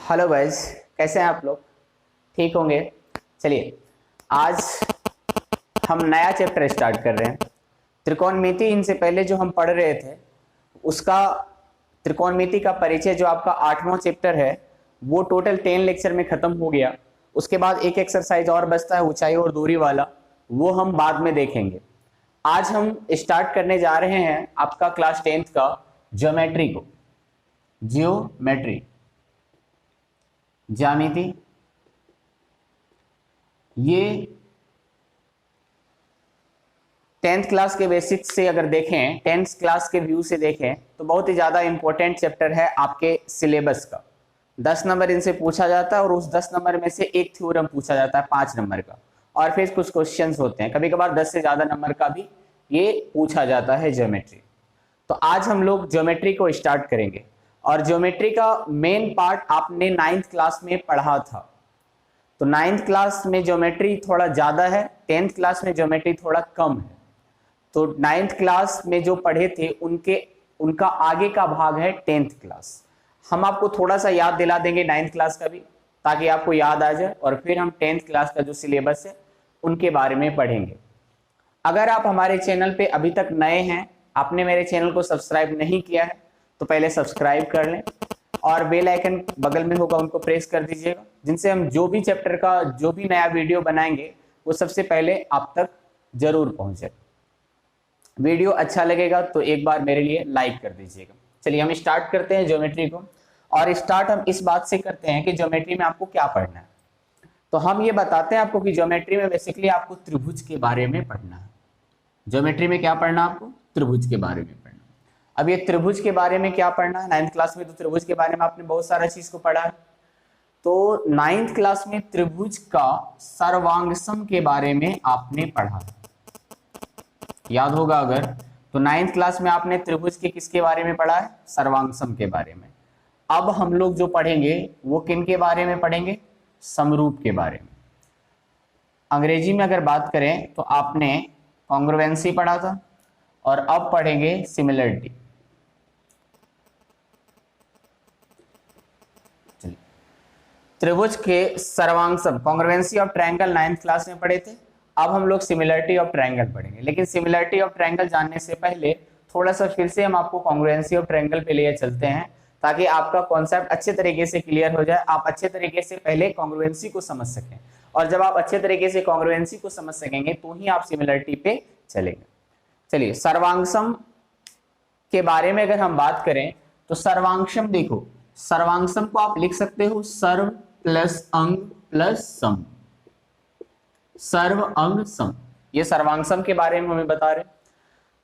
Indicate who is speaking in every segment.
Speaker 1: Hello guys, कैसे हैं आप लोग? ठीक होंगे। चलिए, आज हम नया चैप्टर स्टार्ट कर रहे हैं। त्रिकोणमिति इनसे पहले जो हम पढ़ रहे थे उसका त्रिकोणमिति का परिचय जो आपका 8वां चैप्टर है वो टोटल 10 लेक्चर में खत्म हो गया। उसके बाद एक एक्सरसाइज और बचता है ऊंचाई और दूरी वाला, वो हम बाद में देखेंगे। आज हम स्टार्ट करने जा रहे हैं आपका क्लास 10th का ज्योमेट्री को। जियोमेट्री, ज्यामिति, ये 10th क्लास के बेसिक्स से अगर देखें, 10th क्लास के व्यू से देखें तो बहुत ही ज्यादा इंपॉर्टेंट चैप्टर है आपके सिलेबस का। 10 नंबर इनसे पूछा जाता है और उस 10 नंबर में से एक थ्योरम पूछा जाता है 5 नंबर का, और फिर कुछ क्वेश्चंस होते हैं, कभी कभार 10 से ज्यादा नंबर का भी ये पूछा जाता है ज्योमेट्री। तो आज हम लोग ज्योमेट्री को स्टार्ट करेंगे और ज्योमेट्री का मेन पार्ट आपने 9th क्लास में पढ़ा था। तो 9th क्लास में ज्योमेट्री थोड़ा ज्यादा है, 10th क्लास में ज्योमेट्री थोड़ा कम है। तो 9th क्लास में जो पढ़े थे उनका आगे का भाग है 10th क्लास। हम आपको थोड़ा सा याद दिला देंगे 9th क्लास का भी, ताकि आपको याद आ जाए, और फिर हम 10th क्लास का जो सिलेबस है उनके बारे में पढ़ेंगे। अगर आप हमारे चैनल पे अभी तक नए हैं, आपने मेरे चैनल को सब्सक्राइब नहीं किया है, तो पहले सब्सक्राइब कर लें और बेल आइकन बगल में होगा उनको प्रेस कर दीजिएगा, जिनसे हम जो भी चैप्टर का जो भी नया वीडियो बनाएंगे वो सबसे पहले आप तक जरूर पहुंचे। वीडियो अच्छा लगेगा तो एक बार मेरे लिए लाइक कर दीजिएगा। चलिए हम स्टार्ट करते हैं ज्योमेट्री को, और स्टार्ट हम इस बात से करते हैं कि ज्योमेट्री में आपको क्या पढ़ना है। तो हम ये बताते हैं आपको कि ज्योमेट्री में बेसिकली आपको त्रिभुज के बारे में पढ़ना है। ज्योमेट्री में क्या पढ़ना है आपको? त्रिभुज के बारे में पढ़ना। अब ये त्रिभुज के बारे में क्या पढ़ना है? 9th क्लास में तो त्रिभुज के बारे में आपने बहुत सारा चीज को पढ़ा है। तो 9th क्लास में त्रिभुज का सर्वांगसम के बारे में आपने पढ़ा है, याद होगा अगर। तो 9th क्लास में आपने त्रिभुज के किसके बारे में पढ़ा है? सर्वांगसम के बारे में। अब हम लोग जो पढ़ेंगे वो किन के बारे में पढ़ेंगे? समरूप के बारे में। अंग्रेजी में अगर बात करें तो आपने कॉन्ग्रुएंसी पढ़ा था, और अब पढ़ेंगे सिमिलरिटी। त्रिभुज के सर्वांगसम, congruency of triangle 9th class में पढ़े थे। अब हम लोग सिमिलरिटी ऑफ ट्रायंगल पढ़ेंगे, लेकिन सिमिलरिटी ऑफ ट्रायंगल जानने से पहले थोड़ा सा फिर से हम आपको कॉन्ग्रुएंसी ऑफ ट्रायंगल पे लिए चलते हैं, ताकि आपका कॉन्सेप्ट अच्छे तरीके से क्लियर हो जाए, आप अच्छे तरीके से पहले कॉन्ग्रुएंसी को समझ सकें, और जब आप अच्छे तरीके से कॉन्ग्रुएंसी को समझ सकेंगे तो ही आप सिमिलरिटी पे चलेंगे। चलिए, सर्वांगसम के बारे में अगर हम बात करें तो सर्वांगसम देखो, सर्वांगसम को आप लिख सकते हो सर्व प्लस अंग प्लस सम। सर्व अंग सम, ये सर्वांगसम के बारे में हमें बता रहे।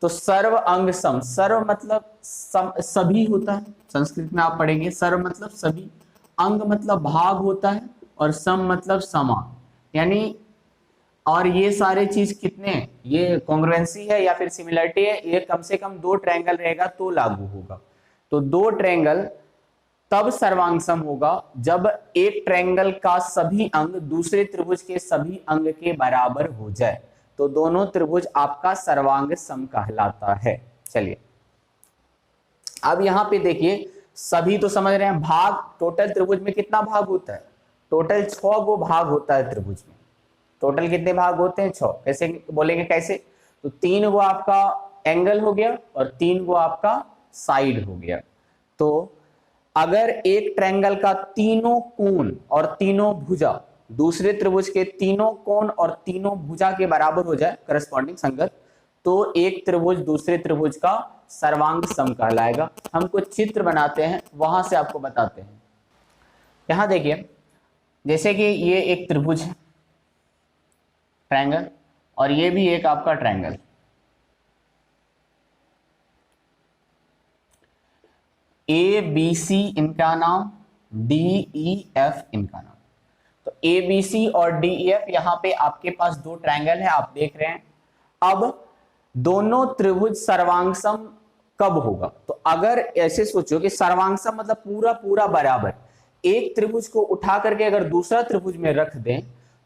Speaker 1: तो सर्व अंग सम, सर्व मतलब सभी होता है, संस्कृत में आप पढ़ेंगे। सर्व मतलब सभी, अंग मतलब भाग होता है, और सम मतलब समान, यानी और ये सारे चीज कितने, ये कॉन्ग्रुएंसी है या फिर सिमिलरिटी है, ये कम से कम 2 ट्रायंगल रहेगा तो लागू होगा। तो 2 ट्रायंगल तब सर्वांगसम होगा जब एक ट्रायंगल का सभी अंग दूसरे त्रिभुज के सभी अंग के बराबर हो जाए, तो दोनों त्रिभुज आपका सर्वांगसम कहलाता है। चलिए, अब यहां पे देखिए, सभी तो समझ रहे हैं। भाग, टोटल त्रिभुज में कितना भाग होता है? टोटल 6 गो भाग होता है त्रिभुज में। टोटल कितने भाग होते हैं? 6। कैसे बोलेंगे? कैसे? तो 3 गो आपका एंगल हो गया और 3 गो आपका साइड हो गया। तो अगर एक ट्रायंगल का तीनों कोण और तीनों भुजा दूसरे त्रिभुज के तीनों कोण और तीनों भुजा के बराबर हो जाए, करस्पॉन्डिंग संगत, तो एक त्रिभुज दूसरे त्रिभुज का सर्वांग सम कहलाएगा। हम कुछ चित्र बनाते हैं, वहां से आपको बताते हैं। यहां देखिए, जैसे कि ये एक त्रिभुज है, ट्रायंगल, और ये भी एक आपका ट्रायंगल। ए बी सी इनका नाम, डी ई एफ इनका नाम। तो ए बी सी और डी ई एफ, यहां पे आपके पास 2 ट्रायंगल है, आप देख रहे हैं। अब दोनों त्रिभुज सर्वांगसम कब होगा? तो अगर ऐसे सोचो कि सर्वांगसम मतलब पूरा पूरा बराबर, एक त्रिभुज को उठा करके अगर दूसरा त्रिभुज में रख दें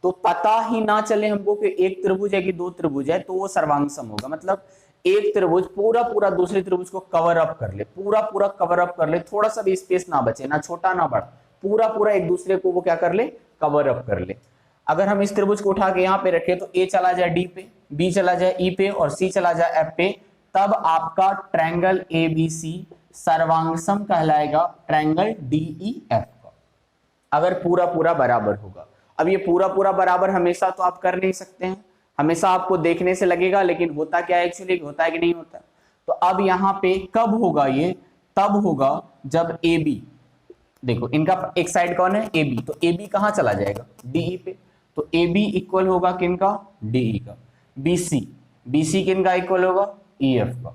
Speaker 1: तो पता ही ना चले हमको कि एक त्रिभुज है कि 2 त्रिभुज है, तो वो सर्वांगसम होगा। मतलब एक त्रिभुज पूरा पूरा दूसरे त्रिभुज को कवर अप कर ले, पूरा पूरा कवर अप कर ले, थोड़ा सा भी स्पेस ना बचे, ना छोटा ना बड़ा, पूरा पूरा एक दूसरे को वो क्या कर ले, कवर अप कर ले। अगर हम इस त्रिभुज को उठा के यहाँ पे रखें तो ए चला जाए डी पे, बी चला जाए ई पे और सी चला जाए एफ पे, तब आपका ट्रायंगल एबीसी सर्वांगसम कहलाएगा ट्रायंगल डीईएफ का, अगर पूरा पूरा बराबर होगा। अब ये पूरा पूरा बराबर हमेशा तो आप कर नहीं सकते हैं, हमेशा आपको देखने से लगेगा, लेकिन होता क्या है एक्चुअली, होता है कि नहीं होता। तो अब यहाँ पे कब होगा ये, तब होगा जब ए बी, देखो इनका एक साइड कौन है, ए बी, तो ए बी कहाँ चला जाएगा, डीई पे, तो ए बी इक्वल होगा किनका, डीई का। बीसी, बीसी किनका इक्वल होगा, ईएफ का।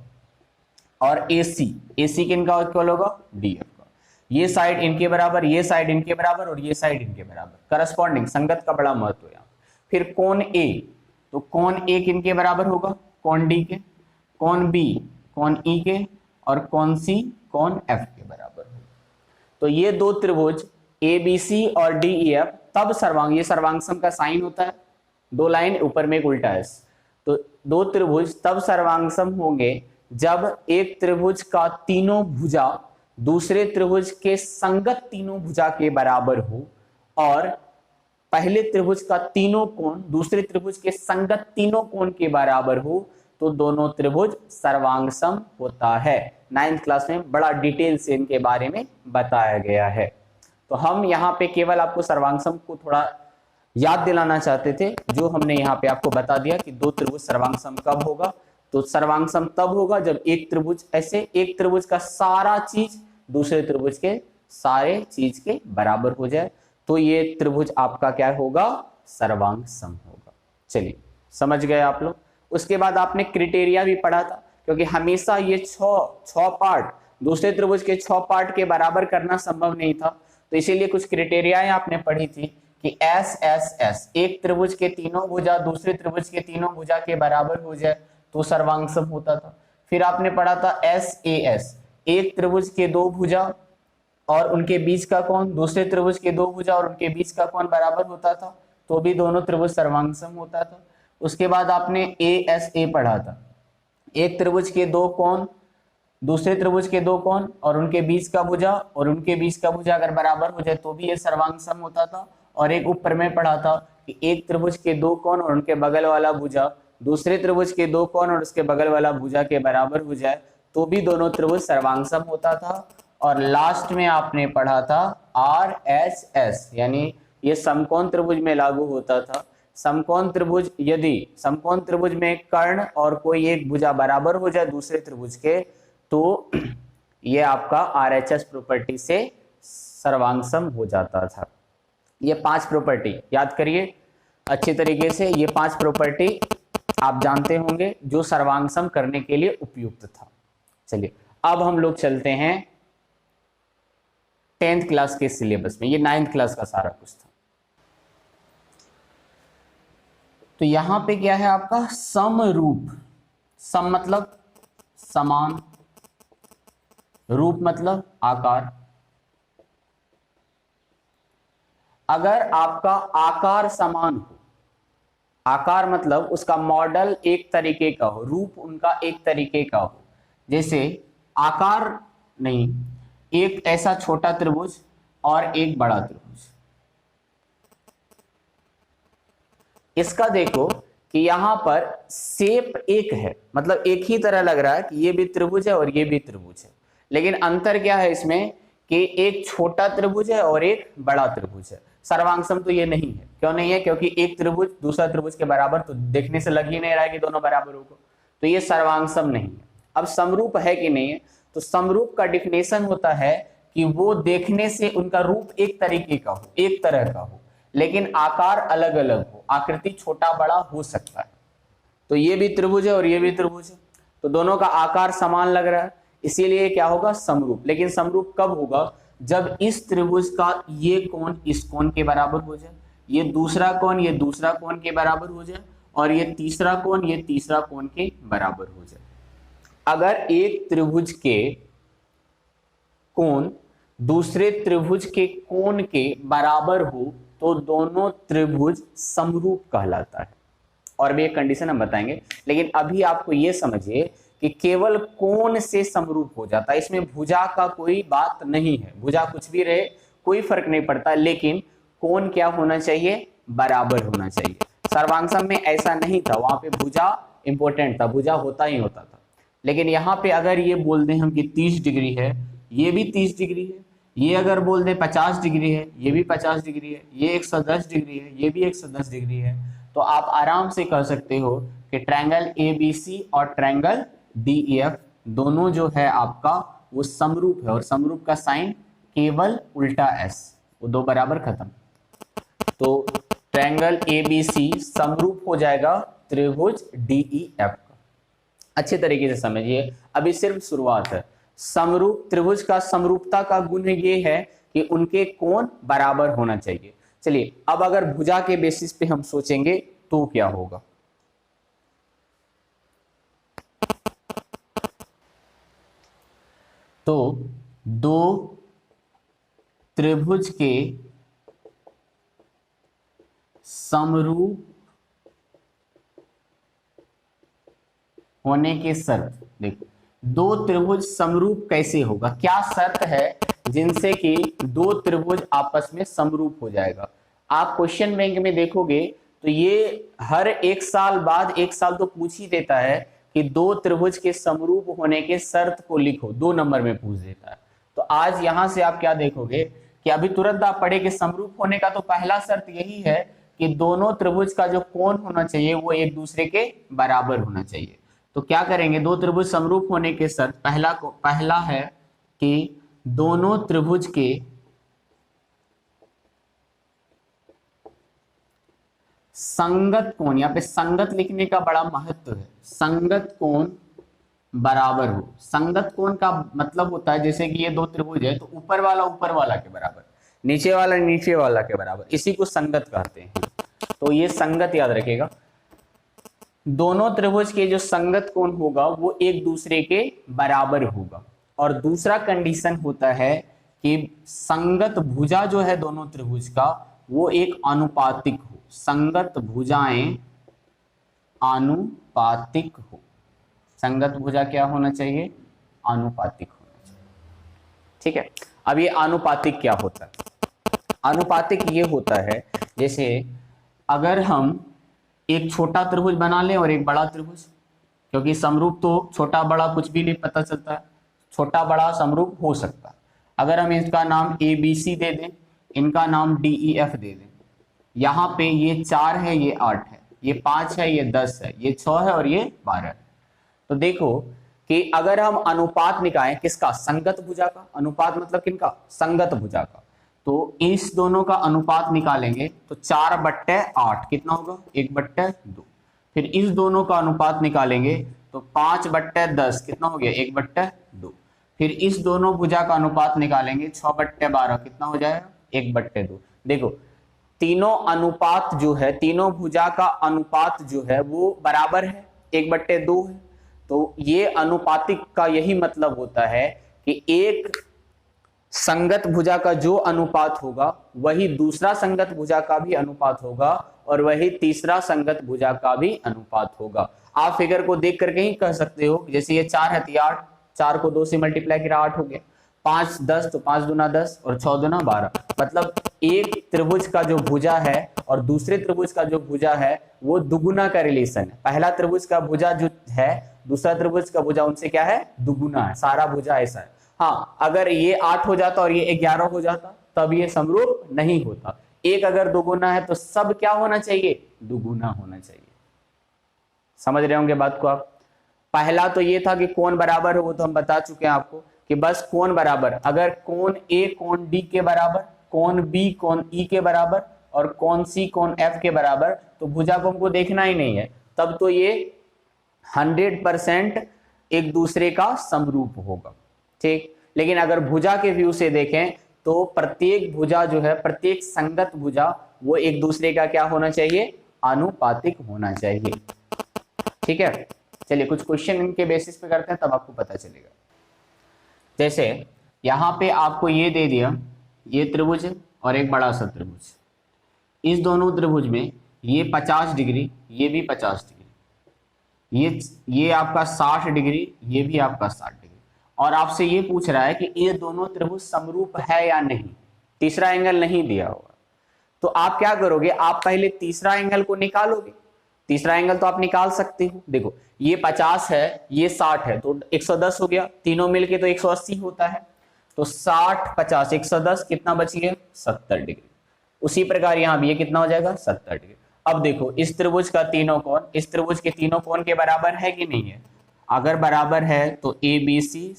Speaker 1: और एसी, एसी किनका इक्वल होगा, डीएफ का। ये साइड इनके बराबर, ये साइड इनके बराबर और ये साइड इनके बराबर, करस्पॉन्डिंग, संगत का बड़ा महत्व है यहाँ। फिर कोण ए, तो कोण ए किनके बराबर होगा, कोण डी के, कोण बी कोण ई के, और कोण सी कोण एफ के बराबर होगा। तो ये दो त्रिभुज ए बी सी और डी ई एफ तब सर्वांग, ये सर्वांगसम का साइन होता है, दो लाइन ऊपर में एक उल्टा है, तो दो त्रिभुज तब सर्वांगसम होंगे जब एक त्रिभुज का तीनों भुजा दूसरे त्रिभुज के संगत तीनों भुजा के बराबर हो, और पहले त्रिभुज का तीनों कोण दूसरे त्रिभुज के संगत तीनों कोण के बराबर हो, तो दोनों त्रिभुज सर्वांगसम होता है। 9th क्लास में बड़ा डिटेल से इनके बारे में बताया गया है। तो हम यहाँ पे केवल आपको सर्वांगसम को थोड़ा याद दिलाना चाहते थे, जो हमने यहाँ पे आपको बता दिया कि दो त्रिभुज सर्वांगसम कब होगा। तो सर्वांगसम तब होगा जब एक त्रिभुज ऐसे, एक त्रिभुज का सारा चीज दूसरे त्रिभुज के सारे चीज के बराबर हो जाए, तो ये त्रिभुज आपका क्या होगा, सर्वांगसम होगा। चलिए समझ गए आप लोग। उसके बाद आपने क्राइटेरिया भी पढ़ा था, क्योंकि हमेशा ये छह पार्ट दूसरे त्रिभुज के 6 पार्ट के बराबर करना संभव नहीं था, तो इसीलिए कुछ क्राइटेरिया आपने पढ़ी थी कि एस एस एस, एक त्रिभुज के तीनों भुजा दूसरे त्रिभुज के तीनों भुजा के बराबर हो जाए तो सर्वांगसम होता था। फिर आपने पढ़ा था एस ए एस, एक त्रिभुज के दो भुजा और उनके बीच का कोण दूसरे त्रिभुज के दो भुजा और उनके बीच का कोण बराबर होता था, तो भी दोनों त्रिभुज सर्वांगसम होता था। उसके बाद आपने ए एस ए पढ़ा था, एक त्रिभुज के दो कोण दूसरे त्रिभुज के दो कोण और उनके बीच का भुजा और उनके बीच का भुजा अगर बराबर हो जाए तो भी ये सर्वांगसम होता था। और एक ऊपर में पढ़ा था कि एक त्रिभुज के दो कोण और उनके बगल वाला भुजा दूसरे त्रिभुज के दो कोण और उसके बगल वाला भुजा के बराबर हो जाए तो भी दोनों त्रिभुज सर्वांगसम होता था। और लास्ट में आपने पढ़ा था आर एच एस, यानी ये समकोण त्रिभुज में लागू होता था। समकोण त्रिभुज, यदि समकोण त्रिभुज में कर्ण और कोई एक भुजा बराबर हो जाए दूसरे त्रिभुज के, तो ये आपका आरएचएस प्रॉपर्टी से सर्वांगसम हो जाता था। ये 5 प्रॉपर्टी याद करिए अच्छी तरीके से, ये 5 प्रॉपर्टी आप जानते होंगे जो सर्वांगसम करने के लिए उपयुक्त था। चलिए अब हम लोग चलते हैं 10th क्लास के सिलेबस में, ये 9th क्लास का सारा कुछ था। तो यहां पे क्या है आपका समरूप, सम मतलब समान, रूप मतलब आकार। अगर आपका आकार समान हो, आकार मतलब उसका मॉडल एक तरीके का हो, रूप उनका एक तरीके का हो, जैसे आकार नहीं, एक ऐसा छोटा त्रिभुज और एक बड़ा त्रिभुज, इसका देखो कि यहां पर शेप एक है, मतलब एक ही तरह लग रहा है कि ये भी त्रिभुज है और ये भी त्रिभुज है, लेकिन अंतर क्या है इसमें कि एक छोटा त्रिभुज है और एक बड़ा त्रिभुज है। सर्वांगसम तो ये नहीं है। क्यों नहीं है? क्योंकि एक त्रिभुज दूसरा त्रिभुज के बराबर तो देखने से लग ही नहीं रहा है कि दोनों बराबर होगा, तो ये सर्वांगसम नहीं है। अब समरूप है कि नहीं है, तो समरूप का डिफिनेशन होता है कि वो देखने से उनका रूप एक तरीके का हो, एक तरह का हो, लेकिन आकार अलग अलग हो, आकृति छोटा बड़ा हो सकता है। तो ये भी त्रिभुज है और ये भी त्रिभुज है, तो दोनों का आकार समान लग रहा है, इसीलिए क्या होगा समरूप। लेकिन समरूप कब होगा? जब इस त्रिभुज का ये कोण इस कोण के बराबर हो जाए, ये दूसरा कोण ये दूसरा कोण के बराबर हो जाए, और ये तीसरा कोण ये तीसरा कोण के बराबर हो जाए। अगर एक त्रिभुज के कोण दूसरे त्रिभुज के कोण के बराबर हो तो दोनों त्रिभुज समरूप कहलाता है। और भी एक कंडीशन हम बताएंगे, लेकिन अभी आपको ये समझिए कि केवल कोण से समरूप हो जाता है, इसमें भुजा का कोई बात नहीं है। भुजा कुछ भी रहे, कोई फर्क नहीं पड़ता, लेकिन कोण क्या होना चाहिए, बराबर होना चाहिए। सर्वांगसम में ऐसा नहीं था, वहां पे भुजा इंपॉर्टेंट था, भुजा होता ही होता था। लेकिन यहाँ पे अगर ये बोल दें हम कि 30 डिग्री है, ये भी 30 डिग्री है, ये अगर बोल दें 50 डिग्री है, ये भी 50 डिग्री है, ये 110 डिग्री है, ये भी 110 डिग्री है, तो आप आराम से कह सकते हो कि ट्रायंगल ABC और ट्रायंगल DEF दोनों जो है आपका वो समरूप है, और समरूप का साइन केवल उल्टा S, वो दो बराबर खत्म। तो ट्रायंगल ABC समरूप हो जाएगा त्रिभुज DEF का। अच्छे तरीके से समझिए, अभी सिर्फ शुरुआत है। समरूप त्रिभुज का समरूपता का गुण ये है कि उनके कोण बराबर होना चाहिए। चलिए अब अगर भुजा के बेसिस पे हम सोचेंगे तो क्या होगा, तो दो त्रिभुज के समरूप होने के शर्त, देखो दो त्रिभुज समरूप कैसे होगा, क्या शर्त है जिनसे कि दो त्रिभुज आपस में समरूप हो जाएगा। आप क्वेश्चन बैंक में देखोगे तो ये हर एक साल बाद एक साल तो पूछ ही देता है कि दो त्रिभुज के समरूप होने के शर्त को लिखो, 2 नंबर में पूछ देता है। तो आज यहां से आप क्या देखोगे कि अभी तुरंत आप पढ़े कि समरूप होने का तो पहला शर्त यही है कि दोनों त्रिभुज का जो कोण होना चाहिए वो एक दूसरे के बराबर होना चाहिए। तो क्या करेंगे, दो त्रिभुज समरूप होने के शर्त पहला है कि दोनों त्रिभुज के संगत कोण, यहाँ पे संगत लिखने का बड़ा महत्व है, संगत कोण बराबर हो। संगत कोण का मतलब होता है जैसे कि ये दो त्रिभुज है तो ऊपर वाला के बराबर, नीचे वाला नीचे वाला के बराबर, इसी को संगत कहते हैं। तो ये संगत याद रखेगा, दोनों त्रिभुज के जो संगत कोण होगा वो एक दूसरे के बराबर होगा। और दूसरा कंडीशन होता है कि संगत भुजा जो है दोनों त्रिभुज का वो एक आनुपातिक हो, संगत भुजाएं आनुपातिक हो। संगत भुजा क्या होना चाहिए, आनुपातिक होना चाहिए। ठीक है, अब ये आनुपातिक क्या होता है, आनुपातिक ये होता है जैसे अगर हम एक छोटा त्रिभुज बना लें और एक बड़ा त्रिभुज, क्योंकि समरूप तो छोटा बड़ा कुछ भी नहीं पता चलता है, छोटा बड़ा समरूप हो सकता है। अगर हम इसका नाम ABC दे दें, इनका नाम DEF दे दें, यहाँ पे ये 4 है, ये 8 है, ये 5 है, ये 10 है, ये 6 है और ये 12 है। तो देखो कि अगर हम अनुपात निकालें किसका, संगत भुजा का, अनुपात मतलब किनका, संगत भुजा का, तो इस दोनों का अनुपात निकालेंगे तो 4/8 कितना होगा, 1/2। फिर इस दोनों का अनुपात निकालेंगे तो 5/10 कितना हो गया, 1/2। फिर इस दोनों भुजा का अनुपात निकालेंगे 6/12 कितना हो जाएगा, 1/2। देखो तीनों अनुपात जो है, तीनों भुजा का अनुपात जो है वो बराबर है, 1/2 है। तो ये अनुपातिक का यही मतलब होता है कि एक संगत भुजा का जो अनुपात होगा वही दूसरा संगत भुजा का भी अनुपात होगा, और वही तीसरा संगत भुजा का भी अनुपात होगा। आप फिगर को देख करके ही कह सकते हो, जैसे ये 4 है तो 8, 4 को 2 से मल्टीप्लाई किया 8 हो गया, 5 10 तो 5 दूना 10 और 6 दूना 12। मतलब एक त्रिभुज का जो भुजा है और दूसरे त्रिभुज का जो भुजा है वो दुगुना का रिलेशन है। पहला त्रिभुज का भुजा जो है दूसरा त्रिभुज का भुजा उनसे क्या है, दुगुना है, सारा भुजा ऐसा है। हाँ, अगर ये 8 हो जाता और ये 11 हो जाता तब ये समरूप नहीं होता। एक अगर दुगुना है तो सब क्या होना चाहिए, दुगुना होना चाहिए। समझ रहे होंगे बात को आप। पहला तो ये था कि कोण बराबर है, वो तो हम बता चुके हैं आपको कि बस कोण बराबर, अगर कोण A कोण D के बराबर, कोण B कोण E के बराबर और कोण C कोण F के बराबर, तो भुजा को हमको देखना ही नहीं है, तब तो ये 100% एक दूसरे का समरूप होगा। ठीक, लेकिन अगर भुजा के व्यू से देखें तो प्रत्येक भुजा जो है, प्रत्येक संगत भुजा वो एक दूसरे का क्या होना चाहिए, आनुपातिक होना चाहिए। ठीक है, चलिए कुछ क्वेश्चन इनके बेसिस पे करते हैं तब आपको पता चलेगा। जैसे यहाँ पे आपको ये दे दिया, ये त्रिभुज है और एक बड़ा सा त्रिभुज, इस दोनों त्रिभुज में ये 50 डिग्री, ये भी 50 डिग्री, ये आपका 60 डिग्री, ये भी आपका 60 डिग्री, और आपसे ये पूछ रहा है कि ये दोनों त्रिभुज समरूप है या नहीं। तीसरा एंगल नहीं दिया हुआ, तो आप क्या करोगे, आप पहले तीसरा एंगल को निकालोगे। तीसरा एंगल तो आप निकाल सकते हो, देखो ये 50 है, ये 60 है, तो 110 हो गया, तीनों मिलके तो 180 होता है, तो 60 50 110 कितना बच गया, 70 डिग्री। उसी प्रकार यहाँ भी ये कितना हो जाएगा, 70 डिग्री। अब देखो इस त्रिभुज का तीनों कोण इस त्रिभुज के तीनों कोण के बराबर है कि नहीं है, अगर बराबर है तो ए बी सी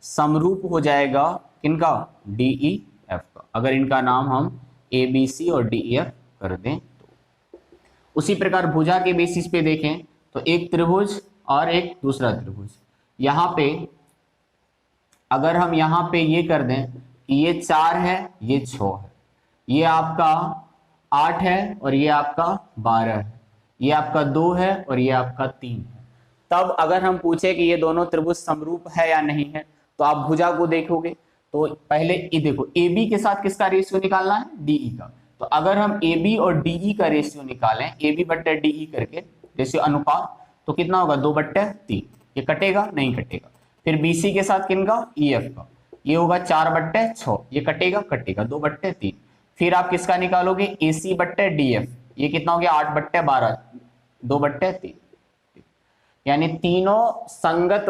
Speaker 1: समरूप हो जाएगा किनका, डी ई एफ का। अगर इनका नाम हम ए बी सी और डी ई एफ कर दें तो। उसी प्रकार भुजा के बेसिस पे देखें तो एक त्रिभुज और एक दूसरा त्रिभुज, यहाँ पे अगर हम यहाँ पे ये कर दें कि ये 4 है, ये 6 है, ये आपका 8 है और ये आपका 12 है, ये आपका 2 है और ये आपका 3 है, तब अगर हम पूछे कि ये दोनों त्रिभुज समरूप है या नहीं है, तो आप भुजा को देखोगे तो पहले ये देखो ए बी के साथ किसका रेशियो निकालना है, डीई का। तो अगर हम ए बी और डीई का रेशियो निकालें, ए बी बट्टे डीई करके रेशियो अनुपात, तो कितना होगा, 2/3, ये कटेगा नहीं कटेगा। फिर बीसी के साथ किनका, ई एफ का, ये होगा 4/6, ये कटेगा कटेगा 2/3। फिर आप किसका निकालोगे, ए सी बट्टे डी एफ, ये कितना हो गया 8/12, 2/3। यानी तीनों संगत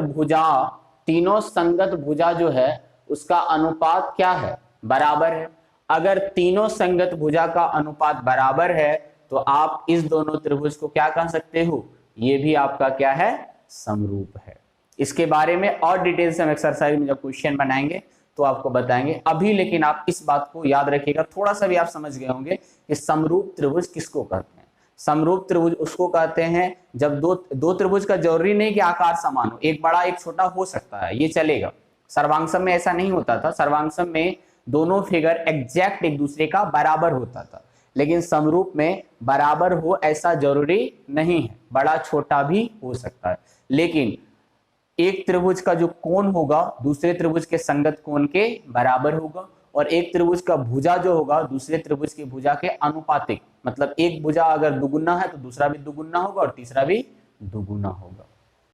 Speaker 1: भुजा जो है उसका अनुपात क्या है, बराबर है। अगर तीनों संगत भुजा का अनुपात बराबर है तो आप इस दोनों त्रिभुज को क्या कह सकते हो, ये भी आपका क्या है, समरूप है। इसके बारे में और डिटेल से हम एक्सरसाइज में जब क्वेश्चन बनाएंगे तो आपको बताएंगे। अभी लेकिन आप इस बात को याद रखिएगा, थोड़ा सा भी आप समझ गए होंगे कि समरूप त्रिभुज किसको कहते हैं। समरूप त्रिभुज उसको कहते हैं जब दो त्रिभुज का जरूरी नहीं कि आकार समान हो, एक बड़ा एक छोटा हो सकता है, ये चलेगा। सर्वांगसम में ऐसा नहीं होता था, सर्वांगसम में दोनों फिगर एग्जैक्ट एक दूसरे का बराबर होता था, लेकिन समरूप में बराबर हो ऐसा जरूरी नहीं है, बड़ा छोटा भी हो सकता है। लेकिन एक त्रिभुज का जो कोण होगा दूसरे त्रिभुज के संगत कोण के बराबर होगा, और एक त्रिभुज का भुजा जो होगा दूसरे त्रिभुज की भुजा के अनुपातिक, मतलब एक भुजा अगर दुगुना है तो दूसरा भी दुगुना होगा और तीसरा भी दुगुना होगा।